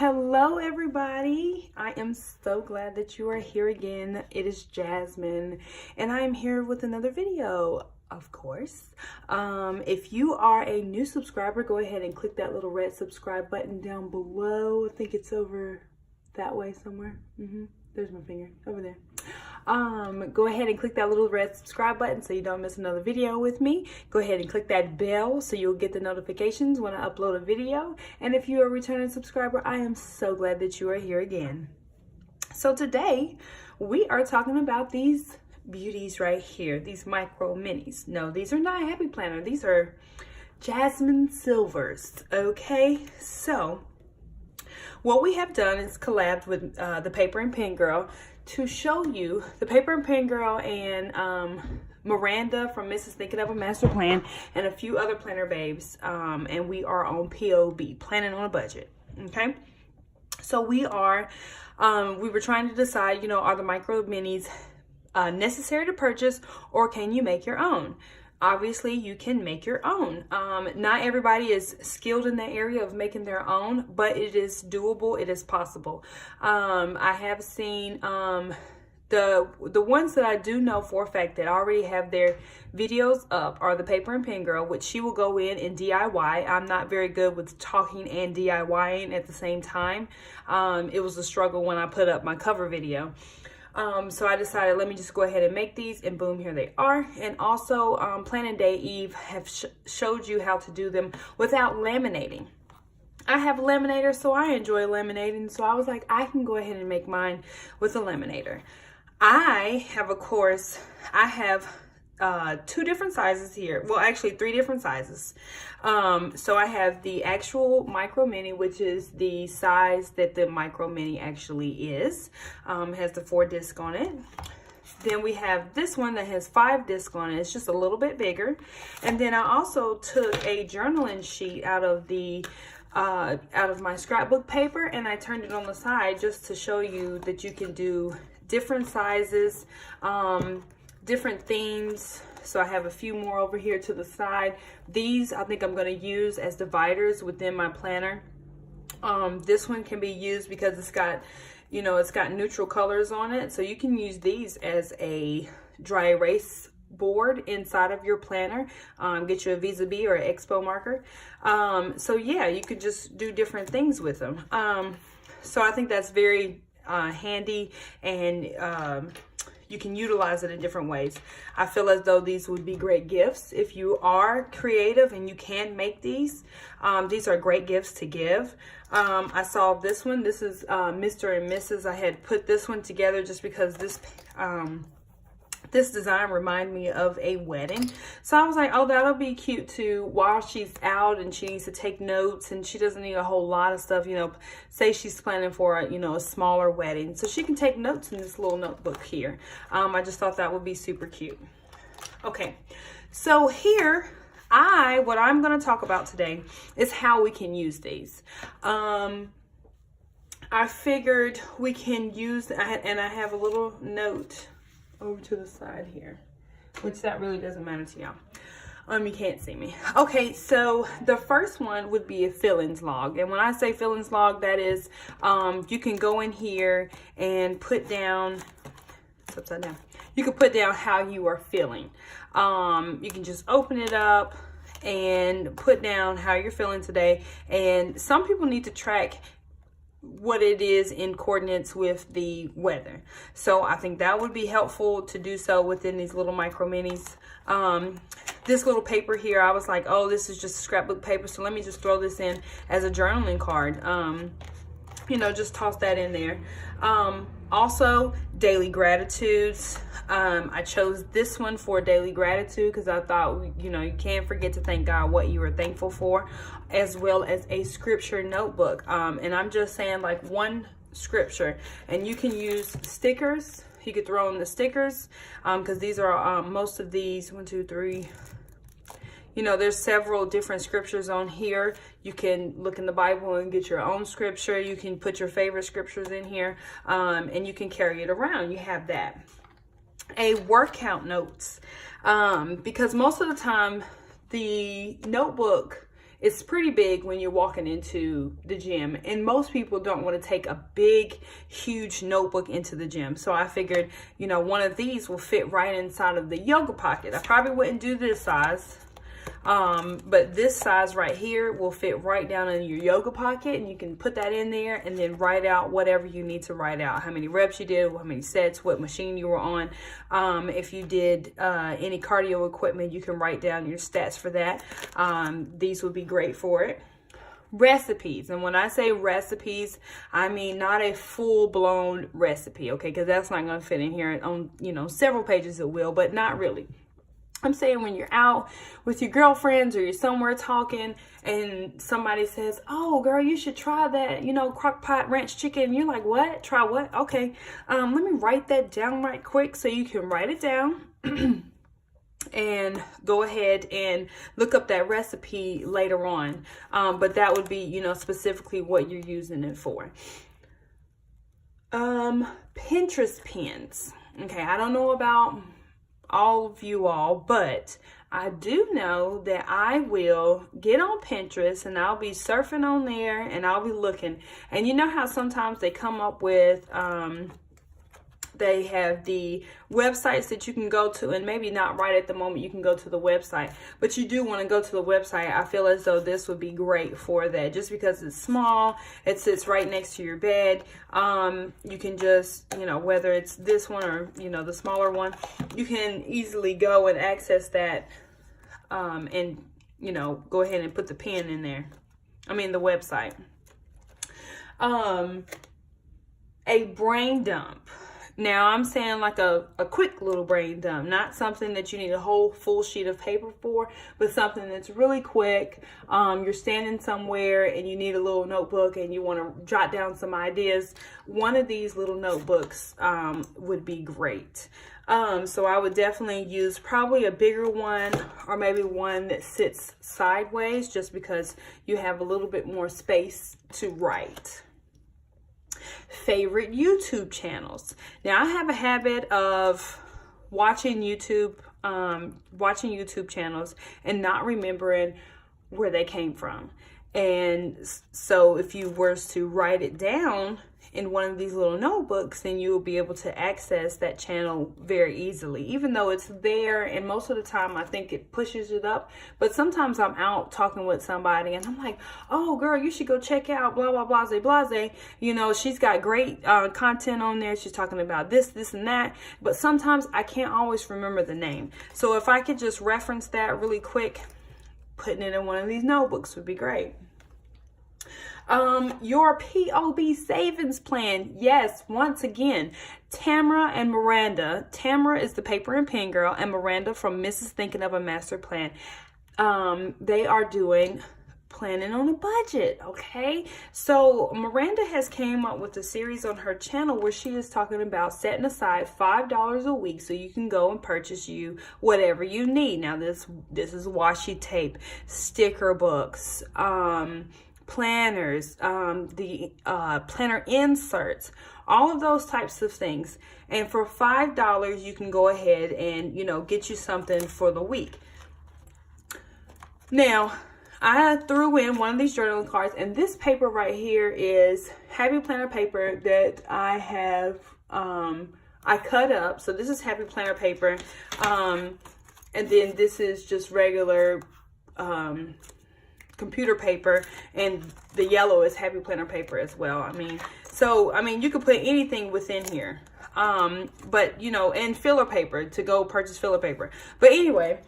Hello everybody. I am so glad that you are here again. It is Jasmine and I am here with another video, of course. If you are a new subscriber, go ahead and click that little red subscribe button down below. I think it's over that way somewhere. There's my finger over there. Go ahead and click that little red subscribe button so you don't miss another video with me. Go ahead and click that bell so you'll get the notifications when I upload a video. And if you're a returning subscriber, I am so glad that you are here again. So today we are talking about these beauties right here, these micro minis. No, these are not Happy Planner. These are Jasmine Silvers. Okay, so what we have done is collabed with the Paper and Pen Girl to show you the Paper and Pen Girl and Miranda from Mrs. Thinking of a Master Plan and a few other planner babes. And we are on POB, planning on a budget. Okay, so we were trying to decide, are the micro minis necessary to purchase, or can you make your own? Obviously, you can make your own. Not everybody is skilled in the area of making their own, but it is doable. It is possible. I have seen the ones that I do know for a fact that already have their videos up are the Paper and Pen Girl, which she will go in and DIY. I'm not very good with talking and DIYing at the same time. It was a struggle when I put up my cover video. So I decided, let me just go ahead and make these, and boom, here they are. And also, Planningdayeve have showed you how to do them without laminating. I have a laminator, so I enjoy laminating. So I was like, I can go ahead and make mine with a laminator. I have, of course, two different sizes here. Well, actually 3 different sizes. So I have the actual micro mini, which is the size that the micro mini actually is. Has the 4 discs on it. Then we have this one that has 5 discs on it. It's just a little bit bigger. And then I also took a journaling sheet out of my scrapbook paper, and I turned it on the side just to show you that you can do different sizes, different themes. So I have a few more over here to the side. These I think I'm going to use as dividers within my planner. This one can be used because it's got, it's got neutral colors on it. So you can use these as a dry erase board inside of your planner. Get you a Vis-a-Vis or an Expo marker. So yeah, you could just do different things with them. So I think that's very handy, and you can utilize it in different ways. I feel as though these would be great gifts. If you are creative and you can make these are great gifts to give. I saw this one. This is Mr. and Mrs. I had put this one together just because this design reminded me of a wedding. So I was like, oh, that'll be cute too while she's out and she needs to take notes and she doesn't need a whole lot of stuff, say she's planning for a smaller wedding. So she can take notes in this little notebook here. I just thought that would be super cute. Okay, so here, what I'm gonna talk about today is how we can use these. I figured we can use, and I have a little note over to the side here, which that really doesn't matter to y'all. You can't see me. Okay, so the first one would be a feelings log. And when I say feelings log, that is, you can go in here and put down, it's upside down. You can put down how you are feeling. You can just open it up and put down how you're feeling today. And some people need to track what it is in coordinates with the weather. So I think that would be helpful to do so within these little micro minis. This little paper here, I was like, oh, this is just scrapbook paper, so let me just throw this in as a journaling card. Just toss that in there. Also, daily gratitudes. I chose this one for daily gratitude because I thought, you can't forget to thank God what you are thankful for, as well as a scripture notebook. And I'm just saying like one scripture, and you can use stickers. You could throw in the stickers because these are most of these, 1, 2, 3. There's several different scriptures on here. You can look in the Bible and get your own scripture. You can put your favorite scriptures in here, and you can carry it around. You have that. A workout notes, because most of the time the notebook it's pretty big when you're walking into the gym, and most people don't want to take a big, huge notebook into the gym. So I figured, you know, one of these will fit right inside of the yoga pocket. I probably wouldn't do this size, but this size right here will fit right down in your yoga pocket, and you can put that in there and then write out whatever you need to write out. How many reps you did, how many sets, what machine you were on. If you did any cardio equipment, you can write down your stats for that. These would be great for it. Recipes, and when I say recipes, I mean not a full-blown recipe, okay, because that's not going to fit in here. On, you know, several pages it will, but not really. I'm saying when you're out with your girlfriends or you're somewhere talking and somebody says, oh girl, you should try that, you know, crock pot ranch chicken. And you're like, what? Try what? Okay. Let me write that down right quick so you can write it down and go ahead and look up that recipe later on. But that would be, you know, specifically what you're using it for. Pinterest pins. Okay. I don't know about all of you all, but I do know that I will get on Pinterest and I'll be surfing on there and I'll be looking. And you know how sometimes they come up with they have the websites that you can go to, and maybe not right at the moment you can go to the website, but you do want to go to the website. I feel as though this would be great for that, just because it's small, it sits right next to your bed. You can just, you know, whether it's this one or, you know, the smaller one, you can easily go and access that and, you know, go ahead and put the pin in there. I mean, the website. A brain dump. Now, I'm saying like a quick little brain dump, not something that you need a whole full sheet of paper for, but something that's really quick. You're standing somewhere and you need a little notebook and you want to jot down some ideas. One of these little notebooks would be great. So I would definitely use probably a bigger one, or maybe one that sits sideways, just because you have a little bit more space to write. Favorite YouTube channels. Now, I have a habit of watching YouTube channels and not remembering where they came from. And so if you were to write it down in one of these little notebooks, then you will be able to access that channel very easily, even though it's there. And most of the time I think it pushes it up, but sometimes I'm out talking with somebody and I'm like, oh girl, you should go check out blah blah blase. You know, she's got great content on there. She's talking about this and that, but sometimes I can't always remember the name. So if I could just reference that really quick, putting it in one of these notebooks would be great. Your POB savings plan. Yes, once again, Tamara and Miranda. Tamara is the paper and pen girl, and Miranda from Mrs. Thinking of a Master Plan. They are doing planning on a budget, okay? So Miranda has came up with a series on her channel where she is talking about setting aside $5 a week so you can go and purchase you whatever you need. Now this is washi tape, sticker books, planners, the planner inserts, all of those types of things. And for $5 you can go ahead and, you know, get you something for the week. Now, I threw in one of these journaling cards, and this paper right here is Happy Planner paper that I have I cut up. So this is Happy Planner paper, and then this is just regular computer paper, and the yellow is Happy Planner paper as well. I mean, you could put anything within here, but you know, and filler paper to go purchase filler paper. But anyway,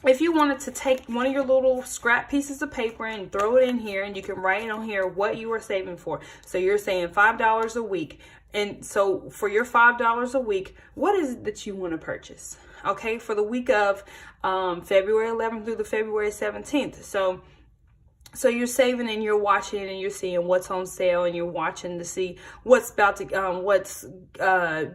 if you wanted to take one of your little scrap pieces of paper and throw it in here, and you can write on here what you are saving for. So you're saying $5 a week. And so for your $5 a week, what is it that you want to purchase? Okay, for the week of February 11th through the February 17th. So you're saving and you're watching and you're seeing what's on sale, and you're watching to see what's about to what's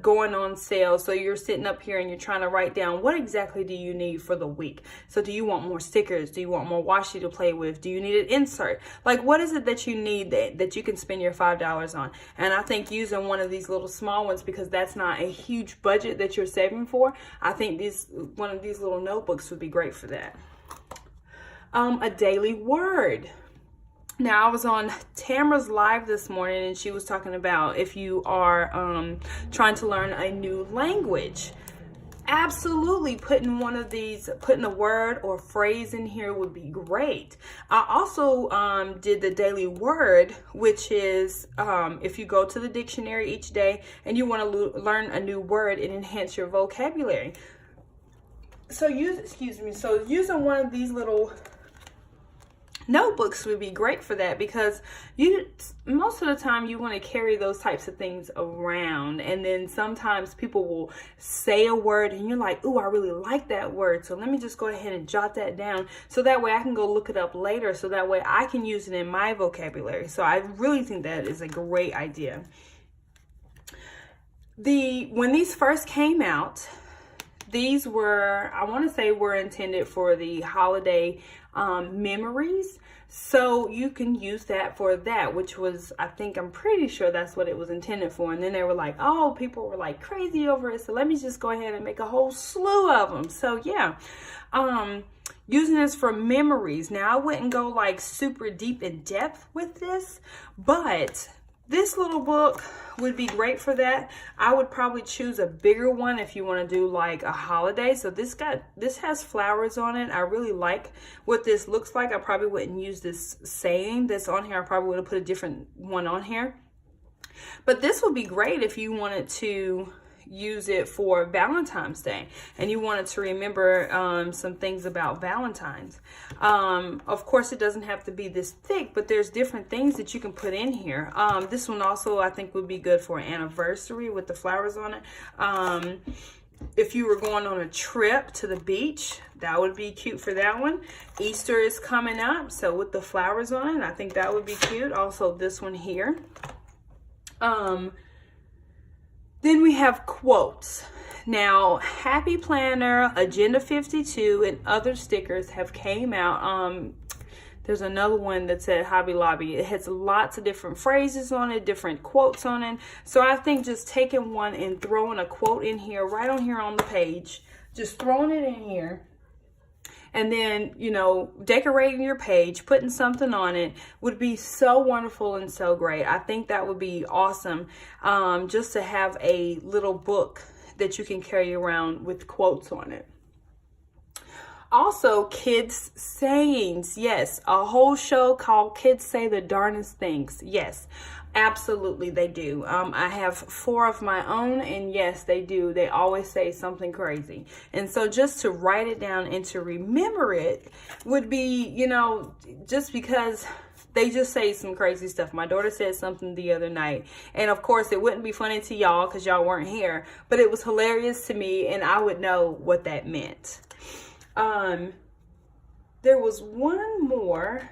going on sale. So you're sitting up here and you're trying to write down what exactly do you need for the week. So do you want more stickers? Do you want more washi to play with? Do you need an insert? Like, what is it that you need that you can spend your $5 on? And I think using one of these little small ones, because that's not a huge budget that you're saving for, I think one of these little notebooks would be great for that. a daily word. Now, I was on Tamara's live this morning, and she was talking about if you are trying to learn a new language, absolutely putting a word or phrase in here would be great. I also did the daily word, which is if you go to the dictionary each day and you want to learn a new word and enhance your vocabulary. So using one of these little notebooks would be great for that, because most of the time you want to carry those types of things around, and then sometimes people will say a word and you're like, ooh, I really like that word, so let me just go ahead and jot that down so that way I can go look it up later, so that way I can use it in my vocabulary. So I really think that is a great idea. When these first came out, these were, I want to say, were intended for the holiday memories. So you can use that for that, which was, I'm pretty sure that's what it was intended for. And then they were like, oh, people were like crazy over it, so let me just go ahead and make a whole slew of them. So yeah, using this for memories. Now, I wouldn't go like super deep in depth with this, but this little book would be great for that. I would probably choose a bigger one if you want to do like a holiday. So this has flowers on it. I really like what this looks like. I probably wouldn't use this saying that's on here. I probably would have put a different one on here. But this would be great if you wanted to use it for Valentine's Day and you wanted to remember some things about Valentine's. Of course, it doesn't have to be this thick, but there's different things that you can put in here. This one also I think would be good for an anniversary with the flowers on it. If you were going on a trip to the beach, that would be cute for that one. Easter is coming up, so with the flowers on it, I think that would be cute. Also this one here. Then we have quotes. Now, Happy Planner, Agenda 52, and other stickers have came out. There's another one that's at Hobby Lobby. It has lots of different phrases on it, different quotes on it. So I think just taking one and throwing a quote in here, right on here on the page, just throwing it in here, and then, you know, decorating your page, putting something on it would be so wonderful and so great. I think that would be awesome, just to have a little book that you can carry around with quotes on it. Also, kids sayings. Yes, a whole show called Kids Say the Darnest Things. Yes, absolutely they do. I have 4 of my own, and yes, they do. They always say something crazy. And so just to write it down and to remember it would be, you know, just because they just say some crazy stuff. My daughter said something the other night, and of course it wouldn't be funny to y'all because y'all weren't here, but it was hilarious to me, and I would know what that meant. There was one more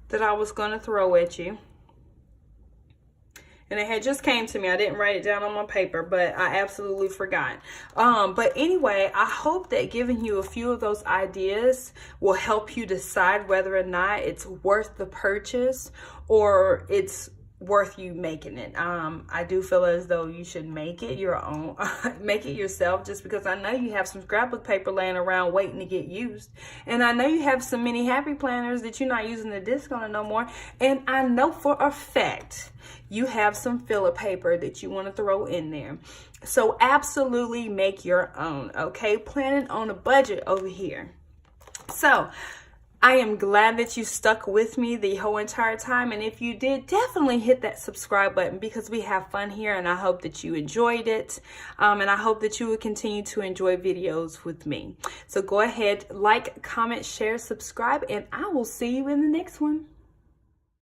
that I was going to throw at you, and it had just came to me. I didn't write it down on my paper, but I absolutely forgot. But anyway, I hope that giving you a few of those ideas will help you decide whether or not it's worth the purchase or it's worth you making it. I do feel as though you should make it your own, make it yourself, just because I know you have some scrapbook paper laying around waiting to get used, and I know you have some mini happy planners that you're not using the disc on it no more, and I know for a fact you have some filler paper that you want to throw in there. So absolutely make your own, okay? Planning on a budget over here. So I am glad that you stuck with me the whole entire time, and if you did, definitely hit that subscribe button because we have fun here, and I hope that you enjoyed it, and I hope that you will continue to enjoy videos with me. So go ahead, like, comment, share, subscribe, and I will see you in the next one.